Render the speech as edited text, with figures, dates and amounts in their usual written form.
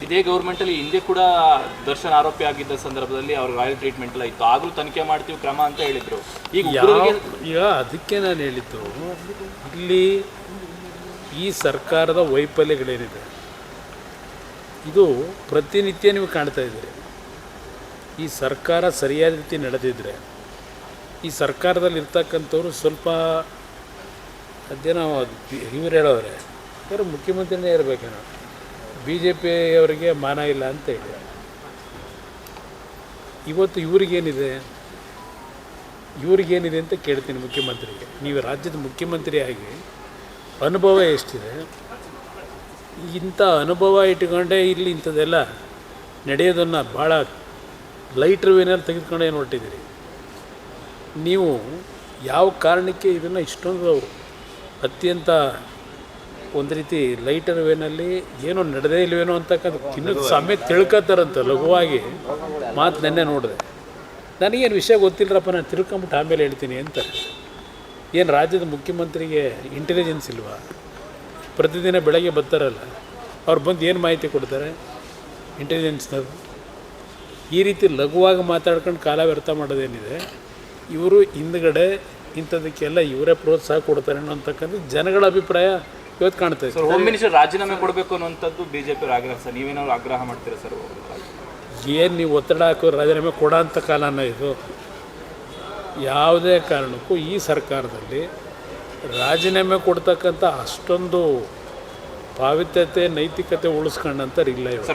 ಇದೇ ಗೌರ್ಮೆಂಟಲ್ಲಿ ಹಿಂದೆ ಕೂಡ ದರ್ಶನ್ ಆರೋಪಿ ಆಗಿದ್ದ ಸಂದರ್ಭದಲ್ಲಿ ಅವ್ರಿಗೆ ರಾಯಲ್ ಟ್ರೀಟ್ಮೆಂಟ್ ಎಲ್ಲ ಇತ್ತು, ಆಗಲೂ ತನಿಖೆ ಮಾಡ್ತೀವಿ ಕ್ರಮ ಅಂತ ಹೇಳಿದರು. ಈಗ ಅದಕ್ಕೆ ನಾನು ಹೇಳಿದ್ದು, ಇಲ್ಲಿ ಈ ಸರ್ಕಾರದ ವೈಫಲ್ಯಗಳೇನಿದೆ ಇದು ಪ್ರತಿನಿತ್ಯ ನೀವು ಕಾಣ್ತಾ ಇದ್ದೀರಿ. ಈ ಸರ್ಕಾರ ಸರಿಯಾದ ರೀತಿ ನಡೆದಿದ್ದರೆ, ಈ ಸರ್ಕಾರದಲ್ಲಿ ಇರ್ತಕ್ಕಂಥವ್ರು ಸ್ವಲ್ಪ ಅದೇನೋ ಇವ್ರು ಹೇಳೋರೆ ಯಾರು ಮುಖ್ಯಮಂತ್ರಿನೇ ಇರಬೇಕೇನೋ, ಬಿ ಜೆ ಪಿಯವರಿಗೆ ಮಾನ ಇಲ್ಲ ಅಂತ ಹೇಳಿ. ಇವತ್ತು ಇವ್ರಿಗೇನಿದೆ ಅಂತ ಕೇಳ್ತೀನಿ ಮುಖ್ಯಮಂತ್ರಿಗೆ. ನೀವು ರಾಜ್ಯದ ಮುಖ್ಯಮಂತ್ರಿಯಾಗಿ ಅನುಭವ ಎಷ್ಟಿದೆ? ಇಂಥ ಅನುಭವ ಇಟ್ಕೊಂಡೇ ಇಲ್ಲಿ ಇಂಥದ್ದೆಲ್ಲ ನಡೆಯೋದನ್ನು ಭಾಳ ಲೈಟ್ರ್ ವೇನಲ್ಲಿ ತೆಗೆದುಕೊಂಡೇ ಹೊರಟಿದ್ದೀರಿ. ನೀವು ಯಾವ ಕಾರಣಕ್ಕೆ ಇದನ್ನು ಇಷ್ಟೊಂದು ಅತ್ಯಂತ ಒಂದು ರೀತಿ ಲೈಟರ್ ವೇನಲ್ಲಿ ಏನೋ ನಡೆದೇ ಇಲ್ವೇನೋ ಅಂತಕ್ಕಂಥ ಇನ್ನೂ ಸಮಯ ತಿಳ್ಕೊತಾರಂತ ಲಘುವಾಗಿ ಮಾತು ನೆನ್ನೆ ನೋಡಿದೆ. ನನಗೇನು ವಿಷಯ ಗೊತ್ತಿಲ್ಲರಪ್ಪ, ನಾನು ತಿಳ್ಕೊಂಬಿಟ್ಟು ಆಮೇಲೆ ಹೇಳ್ತೀನಿ ಅಂತ. ಏನು ರಾಜ್ಯದ ಮುಖ್ಯಮಂತ್ರಿಗೆ ಇಂಟೆಲಿಜೆನ್ಸ್ ಇಲ್ವಾ? ಪ್ರತಿದಿನ ಬೆಳಗ್ಗೆ ಬರ್ತಾರಲ್ಲ, ಅವ್ರು ಬಂದು ಏನು ಮಾಹಿತಿ ಕೊಡ್ತಾರೆ ಇಂಟೆಲಿಜೆನ್ಸ್ನವರು? ಈ ರೀತಿ ಲಘುವಾಗಿ ಮಾತಾಡ್ಕೊಂಡು ಕಾಲ ವ್ಯರ್ಥ ಮಾಡೋದೇನಿದೆ, ಇವರು ಹಿಂದ್ಗಡೆ ಇಂಥದಕ್ಕೆಲ್ಲ ಇವರೇ ಪ್ರೋತ್ಸಾಹ ಕೊಡ್ತಾರೆ ಅನ್ನೋಂತಕ್ಕಂಥ ಜನಗಳ ಅಭಿಪ್ರಾಯ ಇವತ್ತು ಕಾಣ್ತಾ ಇದೆ. ಹೋಮ್ ಮಿನಿಸ್ಟರ್ ರಾಜೀನಾಮೆ ಕೊಡಬೇಕು ಅನ್ನುವಂಥದ್ದು BJP ಆಗ್ರಹ ಸರ್, ನೀವೇನಾದ್ರು ಆಗ್ರಹ ಮಾಡ್ತೀರಾ ಸರ್? ಏನು ನೀವು ಒತ್ತಡ ಹಾಕೋ ರಾಜೀನಾಮೆ ಕೊಡೋ ಅಂಥ ಕಾಲನ ಇದು? ಯಾವುದೇ ಕಾರಣಕ್ಕೂ ಈ ಸರ್ಕಾರದಲ್ಲಿ ರಾಜೀನಾಮೆ ಕೊಡ್ತಕ್ಕಂಥ ಅಷ್ಟೊಂದು ಪಾವಿತ್ರ್ಯತೆ ನೈತಿಕತೆ ಉಳಿಸ್ಕೊಂಡಂಥವ್ರು ಇಲ್ಲ ಇವರು.